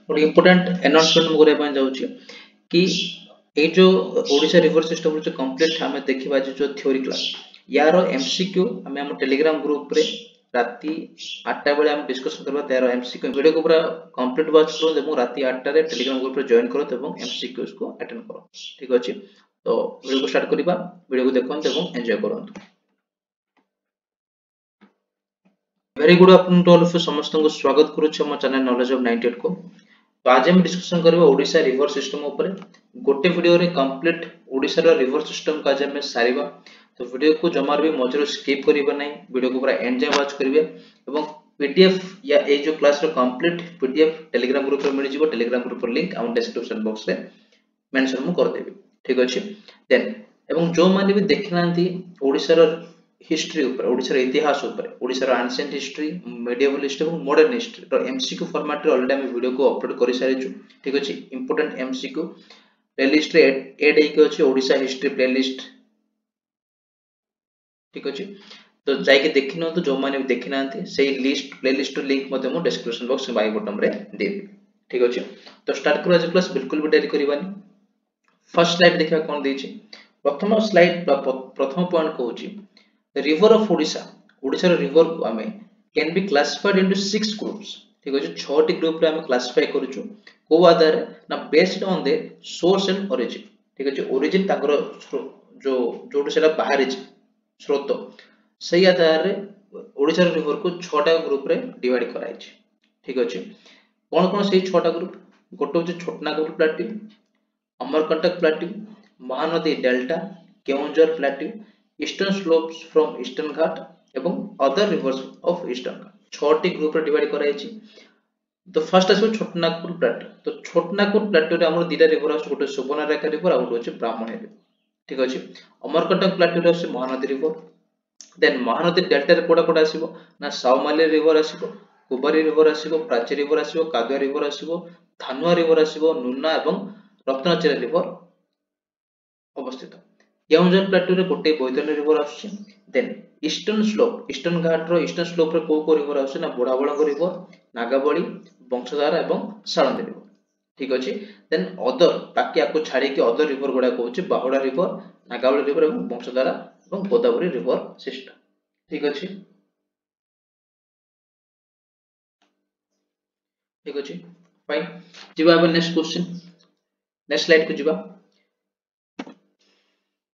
गोटे important announcement मुझे करबा जाउची कि ए जो ओडिशा रिवर सिस्टम जो कंप्लीट हमें देखिबा जो थ्योरी क्लास यार एमसीक्यू हमें हम टेलीग्राम ग्रुप रे राती 8टा बेले हम डिस्कशन करबा तार एमसीक्यू वीडियो को पूरा कंप्लीट वॉच करो एवं राती 8टा रे टेलीग्राम ग्रुप रे जॉइन करो एवं एमसीक्यूज को अटेंड करो ठीक अछि। तो वीडियो को स्टार्ट करिबा वीडियो को देखंत एवं एंजॉय करंत। Very good afternoon to all of you समस्त को स्वागत करू छ हमर चैनल नॉलेज ऑफ 98 को। तो आज हम डिस्कशन करबा ओडिशा रिवर सिस्टम ऊपर गोटे वीडियो रे कंप्लीट ओडिशा रो रिवर सिस्टम का जे हम सारीबा। तो वीडियो को जमार भी मजरो स्किप करिबा नै वीडियो को पूरा एंड जाय वॉच करिवे एवं पीडीएफ या ए जो क्लास रो कंप्लीट पीडीएफ टेलीग्राम ग्रुप रे मिल जिवो। टेलीग्राम ग्रुप रो लिंक हम डिस्क्रिप्शन बॉक्स रे मेंशन मु कर देबी ठीक अछि। देन एवं जो माने भी देखनांती ओडिशा रो हिस्ट्री ऊपर ओडिशा रो इतिहास ऊपर ओडिशा रो एंशिएंट हिस्ट्री मेडिएवल हिस्ट्री और मॉडर्न हिस्ट्री तो एमसीक्यू फॉर्मेट रे ऑलरेडी हम वीडियो को अपलोड करि सारि छु ठीक अछि। इंपोर्टेंट एमसीक्यू प्लेलिस्ट रे ऐड हेके अछि ओडिशा हिस्ट्री प्लेलिस्ट ठीक अछि। तो जाय के देखिनो तो जो माने भी देखिनांती सेही लिस्ट प्लेलिस्ट रो लिंक मते मो डिस्क्रिप्शन बॉक्स बाय बटन रे देबी ठीक अछि। तो स्टार्ट करू आज क्लास बिल्कुल भी देरी करिबानी। फर्स्ट स्लाइड देखा कोन देछि प्रथम स्लाइड प्रथम पॉइंट कहूची रिवर ऑफ ओडिशा ओडिशा रो रिवर को हमें can be classified into 6 groups ठीक अछि। 6 टी ग्रुप रे हमें क्लासिफाई करूछु को आधार ना based on the source and origin ठीक अछि। ओरिजिन ताकर जो जोटो सेला बाहर अछि स्रोत सही आधार रे ओडिशा रो रिवर को 6 टा ग्रुप रे डिवाइड कराइ छै ठीक अछि। कोन कोन सही 6 टा ग्रुप गोटो अछि Chotanagpur plateau Amarkantak plateau Mahanadi delta Keonjhar plateau eastern slopes from eastern Ghat एवं other rivers of eastern Ghat 6 टी ग्रुप रे डिवाइड कराइ छै। तो फर्स्ट आसो छोटनागपुर प्लाट्यू तो छोटनागपुर प्लाट्यू रे हमर दीटा रिवर आसो गोटे सुवर्णरेखा रिवर आ गोटे अछि ब्राह्मणी रिवर ठीक अछि। अमरकंटक प्लाट्यू रे आसो Mahanadi river then Mahanadi delta रे कोडा कोडा आसीबो ना साउमाली रिवर आसीबो कुबरी रिवर आसीबो प्राची रिवर आसीबो कादुआ रिवर आसीबो धानुआ रिवर आसीबो नुना एवं रत्नचेरा रिवर अवस्थित। केओंझर प्लाट्यू रे गोटे बैतरणी रिवर आछी देन ईस्टर्न घाट रो ईस्टर्न स्लोप रे को रिवर आछी ना बुढ़ाबळंग रिवर नागाबळी वंशधारा एवं साळंदी रिवर ठीक अछि। देन अदर बाकी आको छाडी के अदर रिवर गुडा कहूची बाहुडा रिवर नागाबळी रिवर एवं वंशधारा एवं गोदावरी रिवर सिस्टम ठीक अछि ठीक अछि फाइन। जिबा अब नेक्स्ट क्वेश्चन नेक्स्ट स्लाइड को जिबा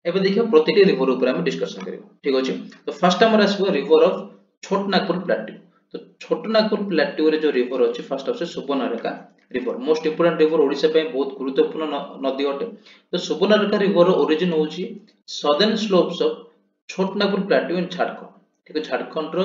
एबे देखियो प्रतिटी रिवर ऊपर हम डिस्कशन करियो ठीक अछि। तो फर्स्ट हमर आसीबो रिवर ऑफ छोटनागपुर प्लाट्यू तो छोटनागपुर प्लाट्यू रे जो रिवर अछि first of Subarnarekha river most important river Odisha पे बहुत गुरुत्वपूर्ण नदी अटे। तो सुवर्णरेखा रिवर ओरिजिन होची southern slopes of Chotanagpur plateau in Jharkhand ठीक है। झारखंड रो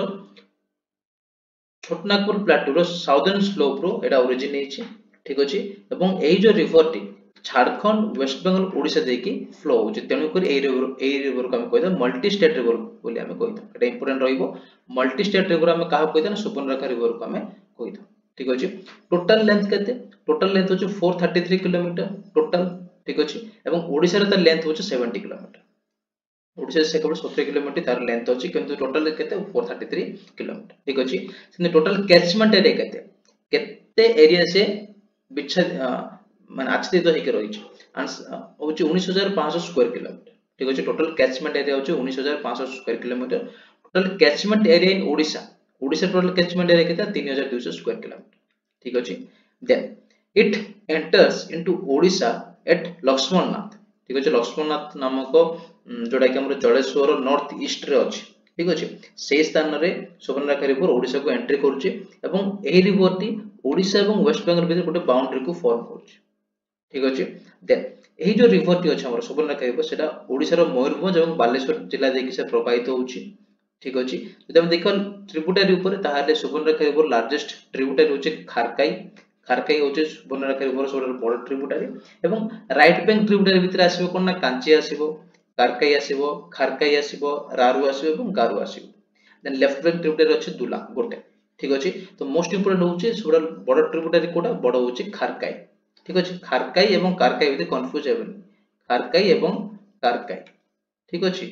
छोटनागपुर प्लाट्यू रो साउदर्न स्लोप रो एटा ओरिजिन हेची ठीक अछि। एवं एई जो रिवर टी झारखंड वेस्ट बेंगल ओडिशा देकी फ्लो होची तेनु कर एई रिवर को हम कहदा मल्टी स्टेट रिवर बोली हम कहदा एटा इंपोर्टेंट रहइबो। मल्टी स्टेट रिवर हम काहा कहदा ना सुवर्णरेखा रिवर को हम कहदा ठीक अछि। टोटल लेंथ केते टोटल लेंथ होची 433 किलोमीटर टोटल ठीक अछि। एवं ओडिशा रे त लेंथ होची 70 किलोमीटर ओडिशा से केवल 70 किलोमीटर तार लेंथ अछि किंतु टोटल केते 433 किलोमीटर ठीक अछि। सेने टोटल कैचमेंट एरिया केते केते एरिया से बिच्छा माने आच्छादित हेके रही छै होची 19500 स्क्वायर किलोमीटर ठीक अछि। टोटल कैचमेंट एरिया होची 19500 square kilometre total catchment area in Odisha Odisha total catchment area केते 3200 स्क्वायर किलोमीटर ठीक अछि। Then it enters into Odisha at Lakshmannath ठीक अछि। लक्ष्मणनाथ नामक जोडा कि हमर जलेश्वर नॉर्थ ईस्ट रे अछि ठीक अछि। सेही स्थान रे सुवर्णरेखा रिवर ओडिशा को एंट्री करछि एवं एही रिवर टी ओडिशा एवं वेस्ट बेंगल भितर गोटे बाउंड्री को फॉर्म करछि ठीक अछि। देन एही जो रिवर टी अछि हमर सुवर्णरेखा रिवर सेटा ओडिशा रो मयूरभंज एवं बालेश्वर जिला देकी से प्रवाहित होछि ठीक अछि। जदि हम देखल ट्रिब्यूटरी ऊपर ताहाले सुवर्णरेखा रिवर लार्जेस्ट ट्रिब्यूटरी होछि खारकाई खारकाई होछि सुवर्णरेखा रिवर सबसे बड़ ट्रिब्यूटरी एवं राइट बैंक ट्रिब्यूटरी भितर आसीबो कोन ना कांची आसीबो कारकाई आसीबो खारकाई आसीबो रारू आसीबो एवं गारू आसीबो। देन लेफ्ट बैंक ट्रिब्यूटरी अछि दुला गोटे ठीक अछि। तो मोस्ट इंपोर्टेंट होछि सबसे बड़ ट्रिब्यूटरी कोडा बड़ होछि खारकाई ठीक अछि। खारकाई एवं कारकाई भितर कंफ्यूज हेबेनी खारकाई एवं कारकाई ठीक अछि।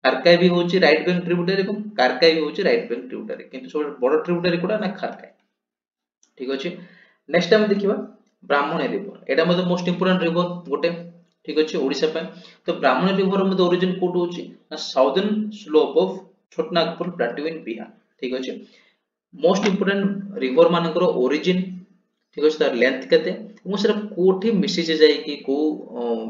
कारकाई भी होछि राइट बैंक ट्रिब्यूटरी एवं कारकाई भी होछि राइट बैंक ट्रिब्यूटरी किंतु सबसे बड़ ट्रिब्यूटरी कोडा ना खारकाई ठीक अछि। नेक्स्ट टाइम देखिबा ब्राह्मणी रिवर, एटा मते मोस्ट इंपोर्टेंट रिवर गोटे, ठीक अछि ओडिसा पे। तो ब्राह्मणी रिवर मते ओरिजिन कोट होची ना southern slope of Chhotanagpur plateau इन बिहार, ठीक अछि। मोस्ट इंपोर्टेंट रिवर मानकर ओरिजिन, ठीक अछि, तार लेंथ केते मु सेरा कोठी मिसिजे जाय कि को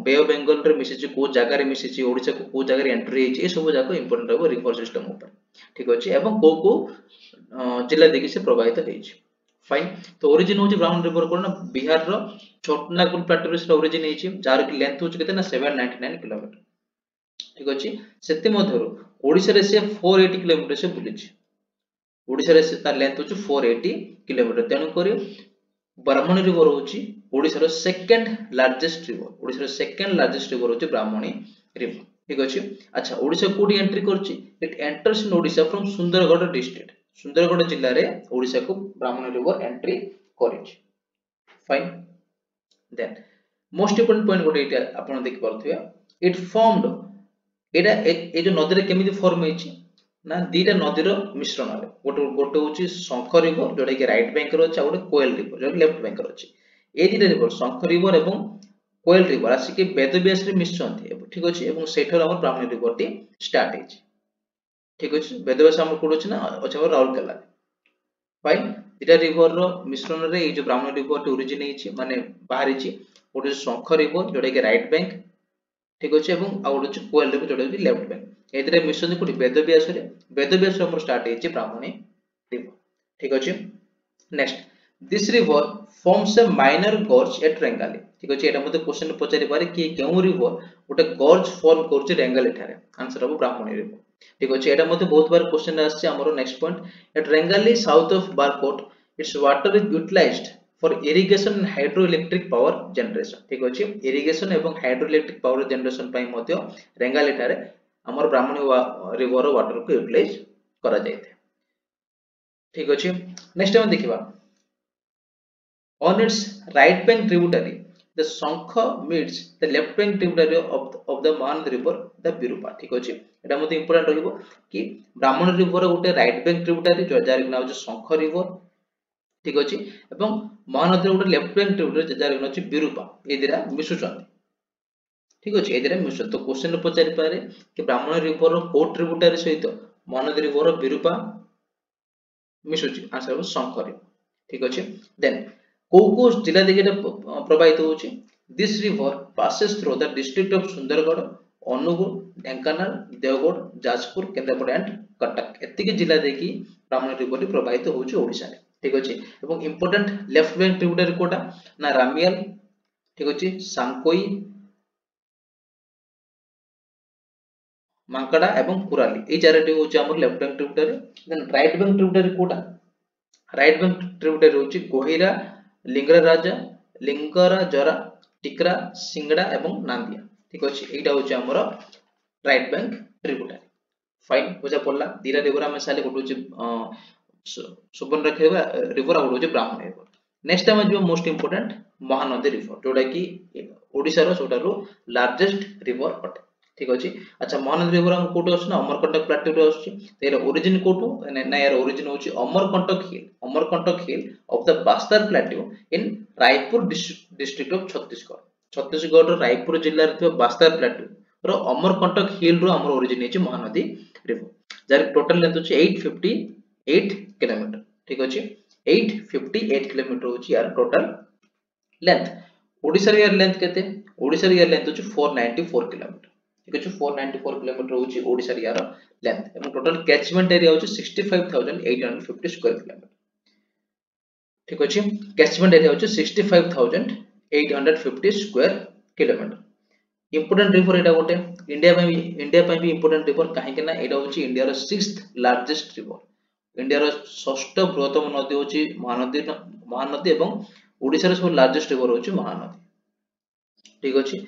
बे ऑफ बेंगल रे मिसिजे को जागा रे मिसिजे ओडिसा को जागा रे एंट्री हेछि, ए सब जाको इंपोर्टेंट रहबो रिवर सिस्टम ऊपर, ठीक अछि। एवं को जिल्ला देखि से प्रभावित हेछि, फाइन। तो ओरिजिन होछि ब्राह्मण रिवर कोन ना बिहार रो छोटनागपुर प्लेट्यू रे ओरिजिन हेछि, जार कि लेंथ होछि केते ना 799 किलोमीटर, ठीक अछि। सेति मधरो ओडिसा रे से 480 किलोमीटर से बुलिछि, ओडिसा रे तार लेंथ होछि 480 किलोमीटर। तेनु करी ब्राह्मणी रिवर होछि ओडिसा रो सेकंड लार्जेस्ट रिवर, ओडिसा रो सेकंड लार्जेस्ट रिवर होछि ब्राह्मणी रिवर, ठीक अछि। अच्छा ओडिसा कोडी एंट्री करछि, it enters in Odisha from Sundargarh district, Sundargarh जिल्ला रे ओडिसा को ब्राह्मणी रिवर एंट्री करिछि, fine. Then most important point गोटे एटा आपण देखि परथिबे, इट फॉर्मड, एटा ए जो नदी रे केमिति फॉर्म हेछि ना दीटा नदीर मिश्रण रे, गोटे गोटे होछि शंख रिवर जोडा कि राइट बैंक रो अछि, आ गोटे कोयल रिवर जो लेफ्ट बैंक रो अछि। ए दीटा रिवर शंख रिवर एवं कोयल रिवर आसी कि वेदव्यास रे मिश्रंती, ठीक अछि। एवं सेठर हमर ब्राह्मणी रिवर टी स्टार्ट हेछि, ठीक अछि। वेदव्यास हमर कोड अछि ना अछि हमर राउरकेला, फाइन। दीटा रिवर रो मिश्रण रे ए जो ब्राह्मणी रिवर टी ओरिजिन हेछि माने बाहर हेछि, गोटे शंख रिवर जोडा कि राइट बैंक, ठीक अछि। एवं आ गोटे कोयल रिवर जोडा कि लेफ्ट बैंक, ए दीटा मिश्रण कोठी वेदव्यास रे, वेदव्यास हमर स्टार्ट हेछि ब्राह्मणी रिवर, ठीक अछि। Next this river forms a minor gorge at Rengali, ठीक अछि। एटा मते क्वेश्चन पचारि पारे कि केउ रिवर गोटे गॉर्ज फॉर्म करछि रेंगाली ठारे, आंसर हो ब्राह्मणी रिवर, ठीक अछि। एटा मते बहुत बार क्वेश्चन आछे। हमरो next point, at Rengali south of Barkote its water is utilised for irrigation and hydroelectric power generation, ठीक अछि। इरिगेशन एवं हाइड्रोइलेक्ट्रिक पावर जनरेशन पई मते रेंगाली ठारे हमर ब्राह्मणी रिवर वाटर को यूटिलाइज करा जायते, ठीक अछि। नेक्स्ट हम देखिबा on its right bank tributary the Shankha meets the left bank tributary of the Mahanadi river the Virupa, ठीक अछि। एटा मते इंपोर्टेंट रहिबो कि ब्राह्मणी रिवर गोटे राइट बैंक ट्रिब्यूटरी जो जार नाम होछि शंख रिवर, ठीक अछि। एवं महानदी गोटे लेफ्ट बैंक ट्रिब्यूटरी जार नाम होछि विरूपा, ए दिरा मिसुचन, ठीक अछि। ए दिरा मिसुचन। तो क्वेश्चन पचारि पारे कि ब्राह्मणी रिवर रो को ट्रिब्यूटरी सहित महानदी रिवर विरूपा मिसुची, आंसर हो शंख रिवर, ठीक अछि। देन को जिला देखि प्रवाहित होछि, this river passes through the district of Sundargarh, Angul, Dhenkanal, Deogarh, Jajpur, Kendrapara and Cuttack, एतिके जिला देखि ब्राह्मणी रिवर प्रवाहित होछि ओडिसा रे, ठीक अछि। एवं इंपोर्टेंट लेफ्ट बैंक ट्रिब्यूटरी कोटा ना रामियल, ठीक अछि, सांकोई, मांकड़ा एवं कुराली, ए चारटी होछि हमर left bank tributary. Then right bank tributary कोटा, राइट बैंक ट्रिब्यूटरी होछि गोहिरा, लिंगराजा, लिंगराजरा, टिकरा, सिंगड़ा एवं नांदिया, ठीक अछि। एटा होछि हमर राइट बैंक ट्रिब्यूटरी, फाइन। बुझा पड़ला दीरा रिवर हम साले गोटे होछि सुवर्णरेखा रिवर आ गोटे होछि ब्राह्मणी रिवर। नेक्स्ट टाइम जो मोस्ट इंपोर्टेंट महानदी रिवर जोडा कि ओडिसा रो सोटारो लार्जेस्ट रिवर अटे, ठीक अछि। अच्छा महानदी रिवर हम कोट अछि ना अमरकंटक प्लेट्यू रे अछि, तेर ओरिजिन कोटु ना यार ओरिजिन होछि Amarkantak hill, Amarkantak hill of the Bastar plateau in Raipur district of Chhattisgarh, Chhattisgarh रो रायपुर जिल्ला रे थियो बस्तर प्लेट्यू रो अमरकंटक हिल रो हमर ओरिजिन हेछि महानदी रिवर, जार टोटल लेंथ होछि 858 किलोमीटर, ठीक अछि। 858 किलोमीटर होछि यार टोटल लेंथ। ओडिसा रे यार लेंथ केते, ओडिसा रे यार लेंथ होछि 494 किलोमीटर, ठीक अछि। 494 किलोमीटर होछि ओडिसा रे यार लेंथ एवं टोटल कैचमेंट एरिया होछि 65850 स्क्वायर किलोमीटर, ठीक अछि। कैचमेंट एरिया होछि 65850 स्क्वायर किलोमीटर। इंपोर्टेंट रिवर एटा गोटे इंडिया पे भी इंपोर्टेंट रिवर काहे कि ना एटा होछि इंडिया रो 6th लार्जेस्ट रिवर, इंडिया रो षष्ठ बृहत्तम नदी होछि महानदी, महानदी एवं ओडिसा रो सब लार्जेस्ट रिवर होछि महानदी, ठीक अछि।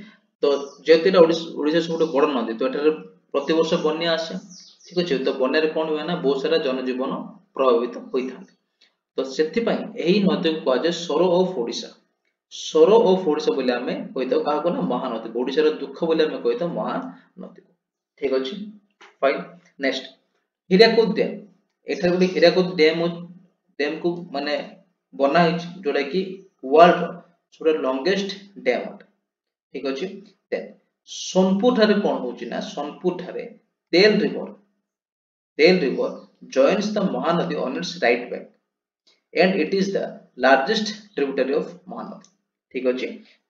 तो जेतेटा ओडिसा सब बड़ नदी, तो एटारे प्रति वर्ष बन्या आसे, ठीक अछि। तो बन्या रे कोन हुए ना बहुत सारा जनजीवन प्रभावित होइथांते, तो सेति पई एही नदी को आज सरो ऑफ ओडिसा, सरो ऑफ ओडिसा बोले हमें कहितो काहा को ना महानदी, ओडिसा रो दुख बोले हमें कहितो महानदी, ठीक अछि, फाइन। नेक्स्ट हीराकुद डैम, एठार गोटे हीराकुद डैम को माने बना जोटा कि वर्ल्ड सबटा लॉन्गेस्ट डैम अटे ठीक अछि देन सोनपुर ठारे कोन होची ना सोनपुर ठारे तेल river joins the Mahanadi on its right bank and it is the largest tributary of Mahanadi ठीक अछि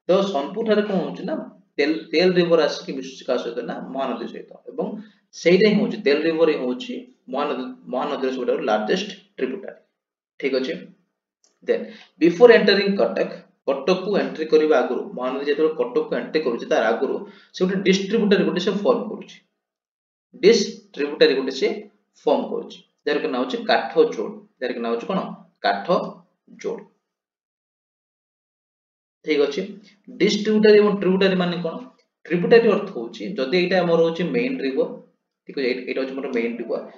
तो सोनपुर ठारे कोन होची ना तेल रिवर आसी मिसुची का सहित ना महानदी सहित एवं सेइरे ही होची तेल रिवर ही होची महानदी सबटा लार्जेस्ट ट्रिब्यूटरी ठीक अछि देन बिफोर एंटरिंग कटक को एंट्री करबा आगुरु महानदी जेतो कटक को एंट्री करूची तार आगुरु से गोटे डिस्ट्रीब्यूटरी गोटे से फॉर्म करूची डिस्ट्रीब्यूटरी गोटे से फॉर्म करूची जर के नाम होची काठो जोड़ जर के नाम होची कोन काठो जोड़ ठीक अछि डिस्ट्रीब्यूटरी एवं ट्रिब्यूटरी माने कोन ट्रिब्यूटरी अर्थ होची जदी एटा हमर होची मेन रिवर ठीक अछि एटा होची मोर मेन रिवर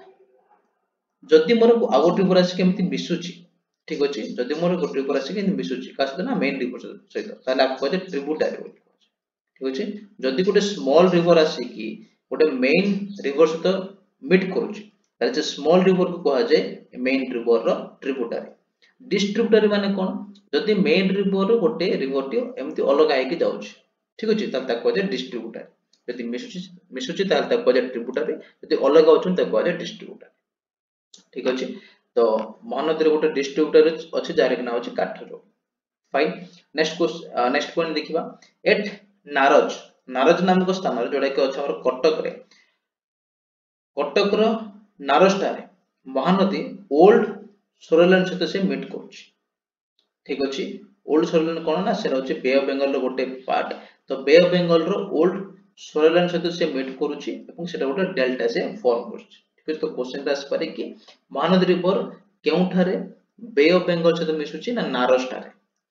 जदी मोर आगो रिवर आसी केमति मिसुची ठीक अछि जदी मोर गोटे रिवर आसी केमति मिसुची कास ना मेन रिवर सहित ताले आप कहते ट्रिब्यूटरी ठीक अछि जदी गोटे स्मॉल रिवर आसी की गोटे मेन रिवर सहित मीट करूची ताले जे स्मॉल रिवर को कहा जाय मेन रिवर रो ट्रिब्यूटरी डिस्ट्रीब्यूटरी माने कोन जदी मेन रिवर रो गोटे रिवर टी एमति अलग आइ के जाउची ठीक अछि ताले कहते डिस्ट्रीब्यूटरी जदी मिसुची ताले कहते ट्रिब्यूटरी जदी अलग आउछन ताले कहते डिस्ट्रीब्यूटरी ठीक अछि तो महानदी रे गोटे डिस्ट्रीब्यूटरी अछि जार के नाम अछि काठजोड़ फाइन नेक्स्ट पॉइंट देखिबा एट नारज नामक स्थान रे जोडा के अछि हमर कटक रो नारजटा रे महानदी ओल्ड सोरेलन सहित से मीट करूची ठीक अछि ओल्ड सोरेलन कोन ना से रहउची बे ऑफ बेंगल रो गोटे पार्ट तो बे ऑफ बेंगल रो ओल्ड सोरेलन सहित से मीट करूची एवं सेटा गोटे डेल्टा से फॉर्म करूची ठीक अछि तो क्वेश्चन आस पारे कि महानदी रिवर केउ ठारे बे ऑफ बेंगल सहित मिसुची ना नारज ठारे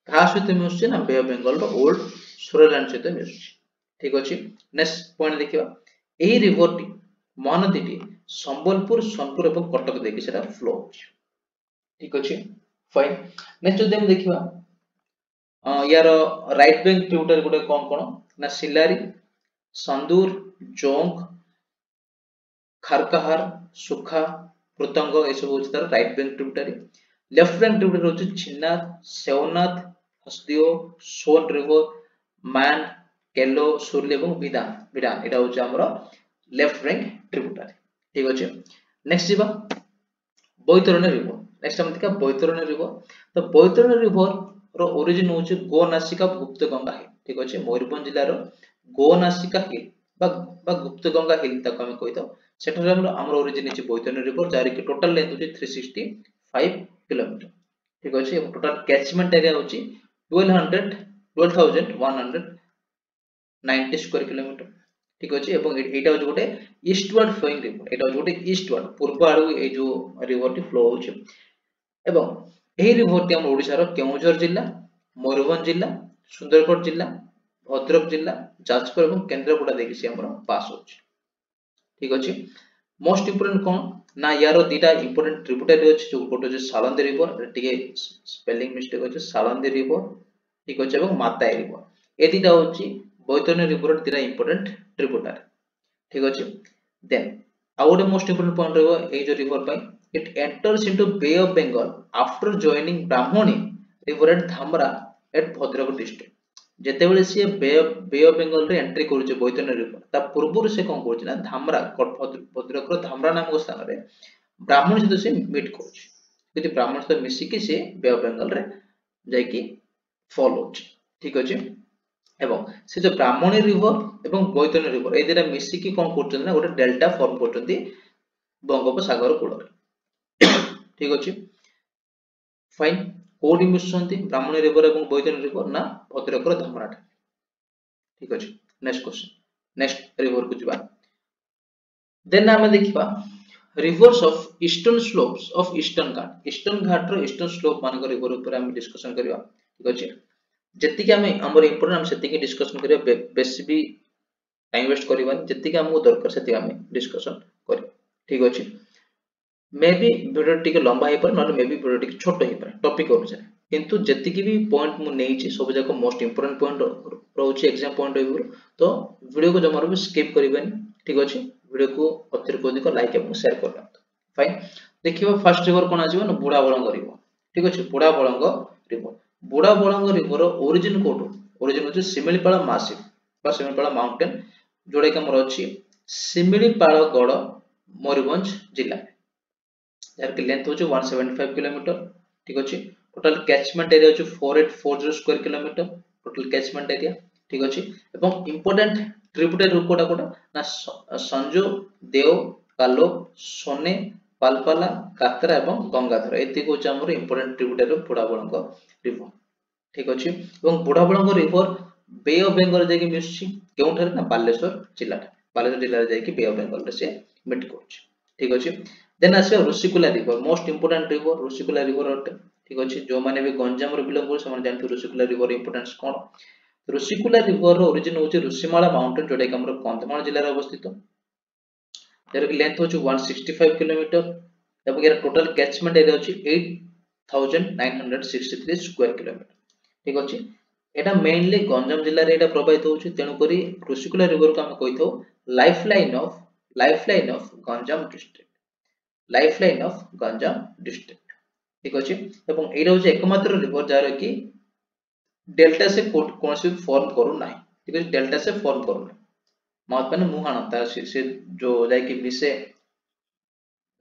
का सहित मिसुची ना बे ऑफ बेंगल रो ओल्ड सोरेलन सहित मिसुची ठीक अछि नेक्स्ट पॉइंट देखिबा एही river T Mahanadi T Sambalpur Sonpur एवं कटक देखि सेटा फ्लो होची ठीक अछि फाइन नेक्स्ट जदि हम देखिबा यार राइट बैंक ट्रिब्यूटरी गोटे कोन कोन ना सिलारी संदूर जोंक खारकाहार सुखा पृतंग ए सब होची तार right bank tributary left bank tributary होची छिन्नाथ सेवनाथ हसदियो सोन रिवर मान केलो सुरली एवं विधान एटा होची हमरो लेफ्ट बैंक ट्रिब्यूटरी ठीक अछि नेक्स्ट जिबा बैतरणी रिवर नेक्स्ट हम देखा बैतरणी रिवर तो बैतरणी रिवर रो ओरिजिन होची गोनासिका गुप्तगंगा हिल ठीक अछि मयूरभंज जिल्ला रो गोनासिका हिल बा गुप्तगंगा हिल तक हम कहि दो सेठर हमर ओरिजिन अछि बैतरणी रिवर जार की टोटल लेंथ होची 365 किलोमीटर ठीक अछि एवं टोटल कैचमेंट एरिया होची 12190 स्क्वायर किलोमीटर ठीक अछि एवं एटा होची गोटे ईस्टवर्ड फ्लोइंग रिवर एटा होची गोटे ईस्टवर्ड पूर्व आडू ए जो रिवर टी फ्लो होची एवं एही रिवर टी हम ओडिसा रो केउझर जिल्ला मयूरभंज जिल्ला सुंदरगढ़ जिल्ला भद्रक जिल्ला जाजपुर एवं केंद्रापड़ा देखि से हमर पास होची ठीक अछि मोस्ट इंपोर्टेंट कोन ना यारो दीटा इंपोर्टेंट ट्रिब्यूटरी अछि जो गोटे जे सालंदी रिवर टिके स्पेलिंग मिस्टेक अछि सालंदी रिवर ठीक अछि एवं माताई रिवर ए दीटा होची बैतरणी रिवर दीटा इंपोर्टेंट ट्रिब्यूटरी ठीक अछि then out most important point रहबो ए जो रिवर पाई it enters into Bay of Bengal after joining Brahmani river at Dhamra at Bhadrako district जेतेबेले से बे ऑफ बेंगल रे एंट्री करूचे बैतरणी रिवर ता पूर्वरु से कोन करूचे ना धामरा भद्रक रो धामरा नामक स्थान रे ब्राह्मण सहित से मीट करूचे यदि ब्राह्मण सहित मिसी के से बे ऑफ बेंगल रे जाय की फॉल होचे ठीक अछि एवं से जो ब्राह्मणी रिवर एवं बैतरणी रिवर ए दिरा मिसी की कोन करचन ना गोटे डेल्टा फॉर्म करचंती बंगोपसागर कूल रे ठीक अछि फाइन कोडी मिसुंती ब्राह्मणी रिवर एवं बैतरणी रिवर ना भद्रक रो धामराट ठीक अछि नेक्स्ट क्वेश्चन नेक्स्ट रिवर को जिबा देन हम देखिबा rivers of eastern slopes of eastern Ghat रो ईस्टर्न स्लोप मान रिवर ऊपर हम डिस्कशन करबा ठीक अछि जति के हम हमर इंपोर्टेंट हम सेति के डिस्कशन करबा बेसी भी टाइम वेस्ट करबा जति के हमो दरकार सेति हम डिस्कशन करी ठीक अछि मे बी वीडियो टिके लंबा हे पर नले मे बी वीडियो टिके छोटो हे पर टॉपिक अनुसार किंतु जति की भी पॉइंट मु नेइ छी सब जाको मोस्ट इंपोर्टेंट पॉइंट रहउची एग्जाम पॉइंट व्यू तो वीडियो को जमारो भी स्किप करिबेन ठीक अछि वीडियो को अतिरिक्त अधिक लाइक एवं शेयर करबा फाइन देखिबा फर्स्ट रिवर कोन आजिबो न बुढ़ा बळंग रिवर ठीक अछि बुढ़ा बळंग रिवर बुढ़ा बळंग रिवर ओरिजिन कोड ओरिजिन होची सिमिलीपाल मासिव बा सिमिलीपाल माउंटेन जोड़े कि हमर अछि सिमिलीपाल गड़ मयूरभंज जिला यार की लेंथ होची 175 किलोमीटर ठीक अछि टोटल कैचमेंट एरिया होची 4840 square kilometre total catchment area ठीक अछि एवं इंपोर्टेंट ट्रिब्यूटरी कोडा कोडा ना संजो देव कालो सोने पालपाला कातरा एवं गंगाधर एति को हमर इंपोर्टेंट ट्रिब्यूटरी बुढ़ा बळंग रिवर ठीक अछि एवं बुढ़ा बळंग रिवर बे ऑफ बंगाल जाय कि मिसछि केउठारे ना बालेश्वर जिल्ला रे जाय कि बे ऑफ बंगाल रे से मिट करछि ठीक अछि देन आसे Rushikulya river most important river Rushikulya river अटे ठीक अछि जो माने भी गंजाम रे बिलोंग कर समान जानथि ऋषिकुला रिवर इंपोर्टेंस कोन ऋषिकुला रिवर रो ओरिजिन होछि ऋषिमाला माउंटेन जोडे कि हमर कंधमाल जिल्ला रे अवस्थित जर कि लेंथ होछि 165 किलोमीटर एवं यार टोटल कैचमेंट एरिया होछि 8963 स्क्वायर किलोमीटर ठीक अछि एटा मेनली गंजाम जिल्ला रे एटा प्रभावित होछि तेनु करी ऋषिकुला रिवर को हम कहिथौ लाइफलाइन ऑफ गंजाम डिस्ट्रिक्ट ठीक अछि एवं एटा होछि एकमात्र रिवर जार कि डेल्टा से कौन से फॉर्म करू नाही ठीक अछि डेल्टा से फॉर्म करू नाही माउथ माने मुहान तार से जो जाय कि मिसे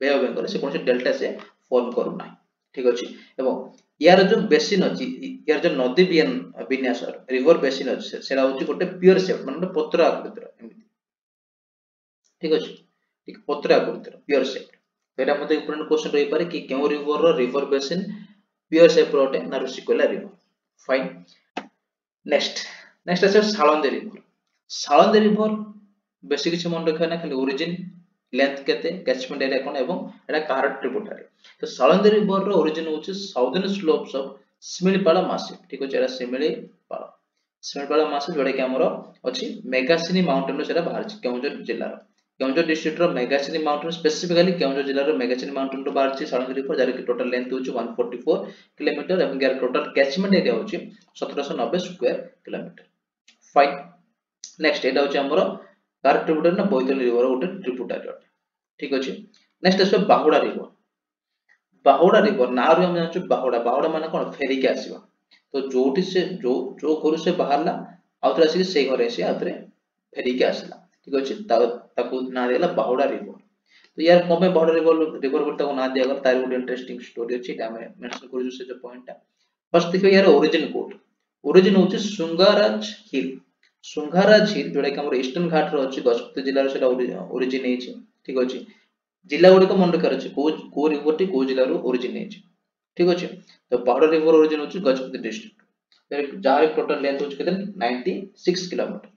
बे ऑफ बंगाल से कौन से डेल्टा से फॉर्म करू नाही ठीक अछि एवं यार जो बेसिन अछि यार जो नदी विन्यास रिवर बेसिन अछि सेरा होछि गोटे प्योर शेप माने पत्र आकृतिर एमिति ठीक अछि ठीक पत्र आकृतिर प्योर शेप एटा मते इंपोर्टेंट क्वेश्चन रहि पारे कि केउ रिवर रो रिवर बेसिन प्योर शेप रोटे ना ऋषिकुला रिवर फाइन नेक्स्ट আছে साळंदी रिवर बेसिक କିଛି मन रखना खाली ओरिजिन लेंथ केते कैचमेंट एरिया कोन एवं एटा कार ट्रिब्यूटरी तो साळंदी रिवर रो ओरिजिन होची southern slopes of Similipal massive ठीक अछि एटा सिमिलीपाल मासिव जोडे कि हमरो अछि मेगासिनी माउंटेन रो सेटा बाहर छै केउंझर जिल्ला रो केउंझर डिस्ट्रिक्ट रो मेगासिनी माउंटेन स्पेसिफिकली केउंझर जिल्ला रो मेगासिनी माउंटेन रो बाहर छै साळंदी रिवर जार कि टोटल लेंथ होची 144 किलोमीटर एवं यार टोटल कैचमेंट एरिया होची 1790 स्क्वायर किलोमीटर फाइन नेक्स्ट एटा होची हमरो कार ट्रिब्यूटरी ना बोइतली रिवर गोटे ट्रिब्यूटरी ठीक अछि नेक्स्ट आसे बाहुडा रिवर ना रो हम जानछु बाहुडा माने कोन फेरी के आसीबा तो जोठी से जो घर से बाहरला आउथरे आसी से घरे से आउथरे फेरी के आसला ठीक अछि ताकू ना देला बाहुडा रिवर तो यार कोमे बाहुडा रिवर को ताकू ना दिया गला तार गोटे इंटरेस्टिंग स्टोरी अछि ता मैं मेंशन करू से जो पॉइंट फर्स्ट देखियो यार ओरिजिन होची सुंगाराज हिल जोडा कि हमर ईस्टर्न घाट रो अछि गजपति जिल्ला रो सेटा ओरिजिन हेछि ठीक अछि जिल्ला गुडी को मन रखर अछि को रिवर टी को जिल्ला रो ओरिजिन हेछि ठीक अछि तो बाहुडा रिवर ओरिजिन होची Gajapati district jar total length होची केते 96 किलोमीटर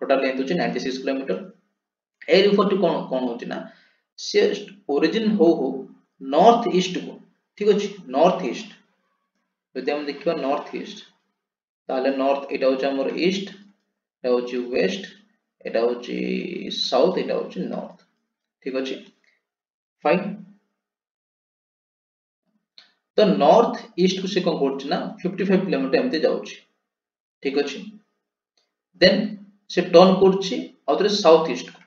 टोटल लेंथ होची 96 किलोमीटर ए रिवर टी कोन होची ना से ओरिजिन हो नॉर्थ ईस्ट को ठीक अछि नॉर्थ ईस्ट यदि हम देखिबा नॉर्थ ईस्ट ताले नॉर्थ एटा होची हमर ईस्ट एटा होची वेस्ट एटा होची साउथ एटा होची नॉर्थ ठीक अछि फाइन तो नॉर्थ ईस्ट को से कोन करछि ना 55 किलोमीटर एमते जाउछि ठीक अछि देन से टर्न करछि आउतरे साउथ ईस्ट को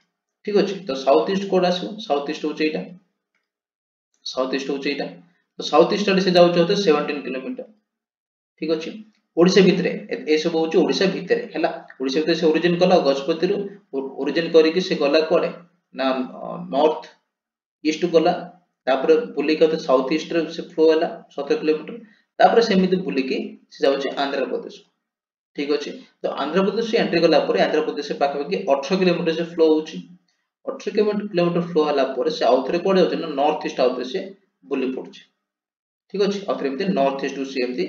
ठीक अछि तो साउथ ईस्ट कोड आसो साउथ ईस्ट होची एटा तो साउथ ईस्ट से जाउछि होते 17 किलोमीटर ठीक अछि ओडिसा भितरे ए सब होची ओडिसा भितरे हैला ओडिसा भितरे से ओरिजिन कला गजपति रो ओरिजिन करी कि से गला कोडे ना नॉर्थ ईस्ट गला तापर बुली के साउथ ईस्ट रे से फ्लो हैला 17 किलोमीटर तापर सेमिति बुली के से जाउची आंध्र प्रदेश ठीक अछि तो आंध्र प्रदेश से एंट्री गला पर आंध्र प्रदेश से पाखा कि 18 किलोमीटर से फ्लो होची 18 किलोमीटर फ्लो हला पर से आउथरे कोडे होची ना नॉर्थ ईस्ट आउथरे से बुली पड़ची ठीक अछि आउथरे एमते नॉर्थ ईस्ट से एमते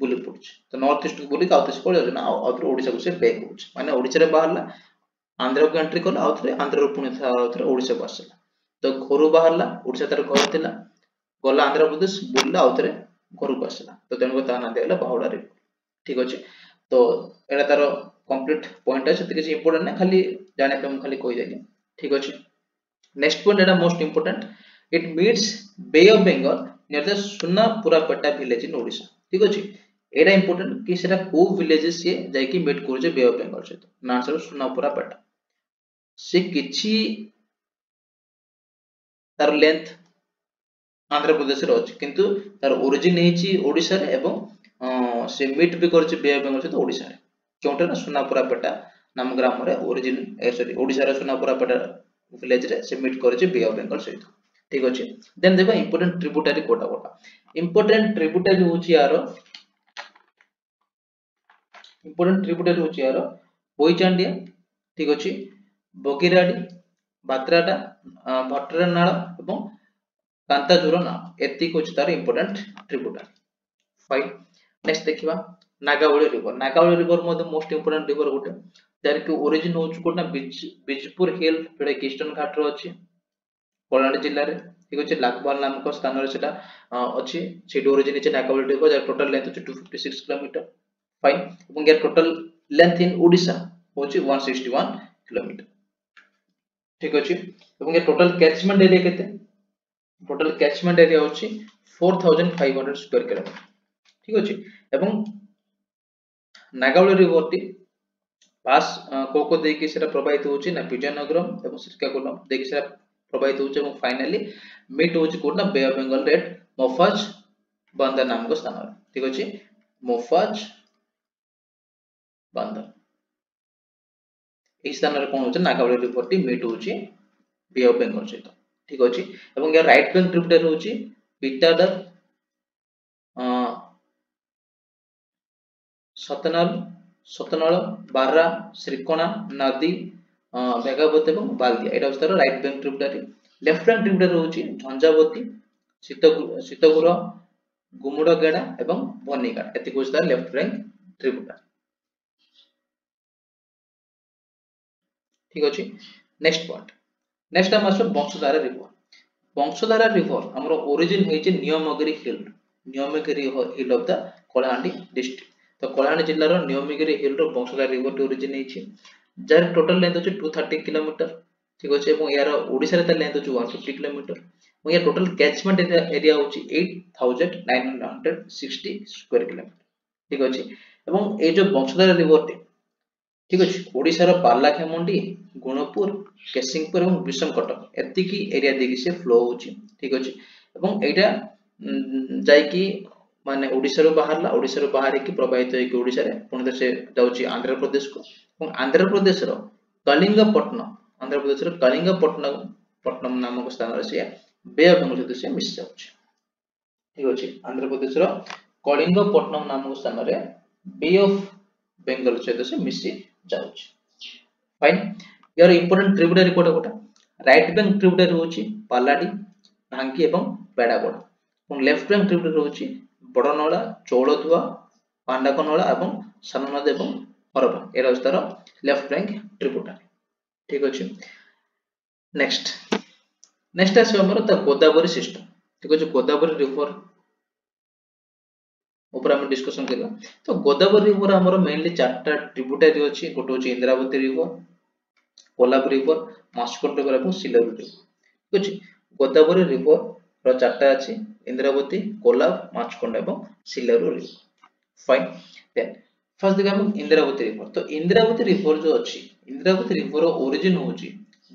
बुली पड़छ तो नॉर्थ ईस्ट को बुली का आउथरे कोडे होची ना आउथरे ओडिसा को से बैक होची माने ओडिसा रे बाहरला आंध्र को एंट्री करला आउथरे आंध्र रो पुनी आउथरे ओडिसा को आसला तो घरु बाहरला ओडिसा तार घर थिला गला आंध्र प्रदेश बुलला आउथरे घर को आसला तो तेनको ता ना देला बाहुडा रिवर ठीक अछि तो एटा तार कंप्लीट पॉइंट है सेति कि इंपोर्टेंट ना खाली जाने पे हम खाली कहि देली ठीक अछि नेक्स्ट पॉइंट एटा most important it meets Bay of Bengal near the Sunapurapeta village in Odisha ठीक अछि एटा इंपोर्टेंट कि सेटा को विलेज से जाय कि मीट करजे बे ऑफ बंगाल से ना आंसर सुनापुरापेटा से किछि तार लेंथ आंध्र प्रदेश रे अछि किंतु तार ओरिजिन हेछि ओडिसा रे एवं से मीट भी करछि बे ऑफ बेंगल सहित ओडिसा रे केउटा ना सुनापुरा पेटा नाम ग्राम रे ओरिजिन सॉरी ओडिसा रे सुनापुरा पेटा विलेज रे से मीट करछि बे ऑफ बेंगल सहित ठीक अछि देन देखा इंपोर्टेंट ट्रिब्यूटरी कोटा कोटा इंपोर्टेंट ट्रिब्यूटरी होछि यारो इंपोर्टेंट ट्रिब्यूटरी होछि यारो बोईचांडिया ठीक अछि बगीराडी बात्राटा भट्टरा नाळ एवं कांताझुर नाळ एतिक होछि तार इंपोर्टेंट ट्रिब्यूटरी फाइन नेक्स्ट देखिबा नागावली रिवर मध्ये मोस्ट इंपोर्टेंट रिवर गोटे जारी कि ओरिजिन होछि कोना बिजपुर हिल जोडा कि ईस्टर्न घाट रो अछि कोलाहांडी जिल्ला रे ठीक अछि लाकबाल नामक स्थान रे सेटा अछि सेठी ओरिजिन अछि नागावली रिवर जार टोटल लेंथ अछि 256 किलोमीटर फाइन এবং यार टोटल लेंथ इन ओडिशा होछि 161 किलोमीटर ठीक अछि এবং यार टोटल कैचमेंट एरिया केते टोटल कैचमेंट एरिया होछि 4500 स्क्वायर किलोमीटर ठीक अछि ଏବଂ नागावली रिवर टी पास कोको देकी सेटा प्रवाहित होछि ना विजयनगरम एवं श्रीकाकुलम देकी सेटा प्रवाहित होछि एवं फाइनली मीट होछि कोना बे ऑफ बंगाल रेट मोफाज बंदर नामक स्थान ठीक अछि मोफाज बंदर এই স্থাନରେ কোন হচ্ছে নাগাওলি রিভরটি মিট হচ্ছে বে অফ বেঙ্গল সহিত ঠিক আছে এবং এর রাইট ব্যাঙ্ক ট্রিবিউটারি হচ্ছে পিটাডার সতনাল সতনাল বাররা শ্রীকোনা নদী বেগাবতী এবং বালদিয়া এটা হচ্ছে তার right bank tributary left bank tributary হচ্ছে ঝঞ্ঝাবতী শীতগুর গুমুড়গেড়া এবং বনিঘাট এতিক হচ্ছে তার লেফট ব্যাঙ্ক ট্রিবিউটারি ठीक अछि नेक्स्ट पार्ट नेक्स्ट हम आसो वंशधारा रिवर हमर ओरिजिन हेचे नियमगिरी हिल ऑफ द कोलाहांडी डिस्ट्रिक्ट तो कोलाहांडी जिल्ला रो नियमगिरी हिल रो वंशधारा रिवर टी ओरिजिन हेचे जार टोटल लेंथ होचे 230 किलोमीटर ठीक अछि एवं यार ओडिसा रे त लेंथ होचे 150 किलोमीटर एवं यार टोटल कैचमेंट एरिया होचे 8960 स्क्वायर किलोमीटर ठीक अछि एवं ए जो वंशधारा रिवर टी ठीक अछि ओडिसा रो पारलाखेमुंडी गुणपुर केसिंगपुर एवं विषमकटक एतिकी एरिया देखि से फ्लो होछि ठीक अछि एवं एटा जाय कि माने ओडिसा रो बाहर कि प्रवाहित होय कि ओडिसा रे पुणी से जाउछि आंध्र प्रदेश को एवं आंध्र प्रदेश रो कलिंगपट्टनम नामक स्थान रे से बे ऑफ बंगाल सहित से मिस जाउछि ठीक अछि आंध्र प्रदेश रो कलिंगपट्टनम नामक स्थान रे बे ऑफ बेंगल सहित से मिसी जाउछि फाइन यार इंपोर्टेंट ट्रिब्यूटरी कोटा राइट बैंक ट्रिब्यूटरी होछि पालाडी भांगी एवं बेडागोड और लेफ्ट बैंक ट्रिब्यूटरी होछि बडनोला चौलधुआ पांडाकनोला एवं साननद एवं हरबा एरा उस्तार लेफ्ट बैंक ट्रिब्यूटरी ठीक अछि नेक्स्ट आसे हमर त गोदावरी सिस्टम ठीक अछि गोदावरी रिवर ऊपर हम डिस्कशन करबा तो गोदावरी रिवर हमर मेनली चारटा ट्रिब्यूटरी अछि गोटो अछि इंद्रावती रिवर कोलाब रिवर मास्कोट रिवर एवं सिलर रिवर ठीक अछि गोदावरी रिवर रो चारटा अछि इंद्रावती कोलाब मास्कोट एवं Sileru river fine then first देखा हम इंद्रावती रिवर तो इंद्रावती रिवर जो अछि इंद्रावती रिवर रो ओरिजिन होछि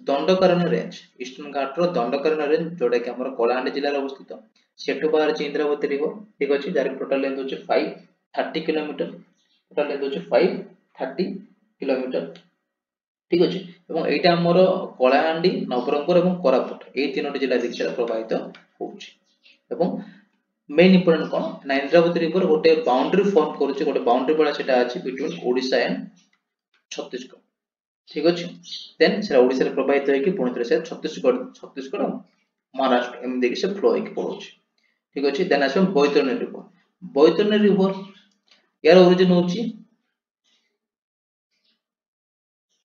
दंडकारण्य रेंज ईस्टर्न घाट रो दंडकारण्य रेंज जोडा कि हमर कोलाहांडी जिल्ला रे अवस्थित सेठु बाहर अछि इंद्रावती रिवर ठीक अछि जार टोटल लेंथ होछि 530 किलोमीटर टोटल लेंथ होछि 530 किलोमीटर ठीक अछि एवं एटा हमर कोलाहांडी नवरंगपुर एवं कोरापुट ए तीनोटी जिल्ला दिक्षरा प्रवाहित होछि एवं मेन इंपोर्टेंट कोन ना इंद्रावती रिवर गोटे बाउंड्री फॉर्म करूछि गोटे बाउंड्री बळा सेटा अछि बिटवीन ओडिशा एंड छत्तीसगढ़ ठीक अछि देन सेरा ओडिसा रे प्रवाहित होय कि पुणितरे से छत्तीसगढ़ महाराष्ट्र एम देखि से फ्लो होय कि पड़ोछि ठीक अछि देन आसम बैतरणी रिवर यार ओरिजिन होछि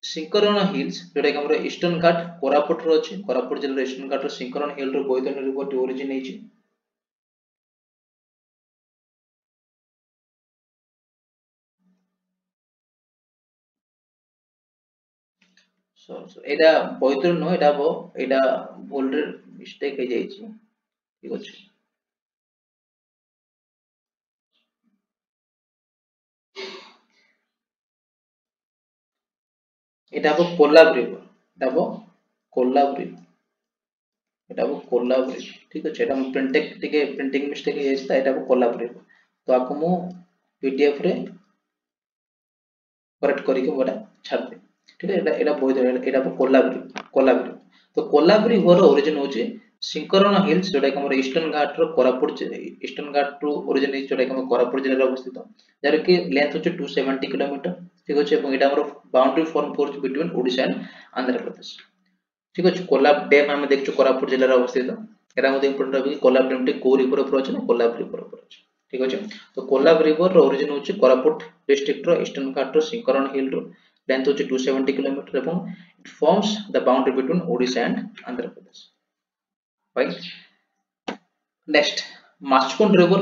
सिंकरण हिल्स जोटा कि हमर ईस्टर्न घाट कोरापुट रो अछि कोरापुट जिल्ला ईस्टर्न घाट रो सिंकरण हिल रो बैतरणी रिवर टी ओरिजिन हेछि सो एटा बैतरणी नो एटा भूल रे मिस्टेक हे जायछि ठीक अछि एटा कोलाब रिवर एटा को कोलाबरी ठीक अछि एटा प्रिंटिंग मिस्टेक हे त एटा को कोलाबरी तो आको मु पीडीएफ रे करेक्ट करके मोटा छाड़ दे ठीक है एटा बोध एटा को कोलाबरी तो कोलाबरी होर ओरिजिन होचे सिंकरन हिल्स जोटा कि हमर ईस्टर्न घाट रो ईस्टर्न घाट रो ओरिजिन है जोटा कि हम कोरापुट जिल्ला रे अवस्थित जार कि लेंथ होचे 270 किलोमीटर ठीक अछि एवं एटा हमर boundary form force between Odisha and Andhra Pradesh ठीक अछि कोलाब डैम हम देखछु कोरापुट जिल्ला रे अवस्थित एटा मध्ये इंपोर्टेंट है कि कोलाब डैम टे को रिवर ऊपर अछि ना कोलाब रिवर ऊपर अछि ठीक अछि तो कोलाब रिवर रो ओरिजिन होचे कोरापुट डिस्ट्रिक्ट रो ईस्टर्न घाट रो सिंकरन हिल रो लेंथ होचे 270 किलोमीटर एवं it forms the boundary between Odisha and Andhra Pradesh right next Machkund river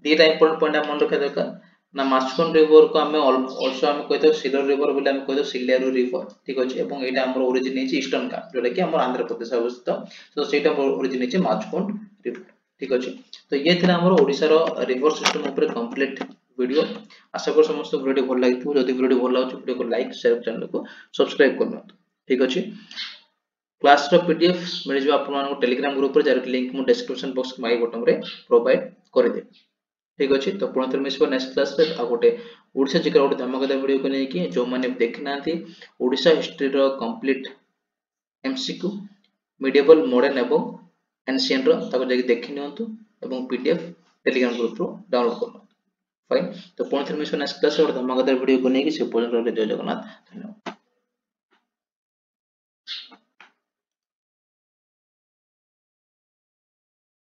दीटा इंपोर्टेंट पॉइंट हम मन रखा दरकार ना माचकोंड रिवर को हमें आल्सो हम कहतो सिलर रिवर बोले हम कहतो सिलियारू रिवर ठीक अछि एवं एटा हमर ओरिजिन है ईस्टर्न घाट जोटा कि हमर आंध्र प्रदेश अवस्थित तो सेटा ओरिजिन है माचकोंड रिवर ठीक अछि तो ये थिला हमर ओडिसा रो रिवर सिस्टम ऊपर कंप्लीट वीडियो आशा कर समस्त वीडियो भल लागितो जदि वीडियो भल लागो वीडियो को लाइक शेयर चैनल को सब्सक्राइब करनो ठीक अछि क्लास रो पीडीएफ मिल जो आपन मानको टेलीग्राम ग्रुप रे जार लिंक मु डिस्क्रिप्शन बॉक्स माई बटन रे प्रोवाइड कर दे ठीक अछि तो पुनः मिसबो नेक्स्ट क्लास रे आ गोटे ओडिसा जिकर गोटे धमाकेदार वीडियो को लेके जो माने देखि नाथि ओडिसा हिस्ट्री रो कंप्लीट एमसीक्यू मिडिएवल मॉडर्न एवं एंशिएंट रो ताको जाके देखि नियंतु एवं पीडीएफ टेलीग्राम ग्रुप रो डाउनलोड करनो फाइन तो पुनः मिसबो नेक्स्ट क्लास रे धमाकेदार वीडियो को लेके से पॉइंट रे जय जगन्नाथ धन्यवाद।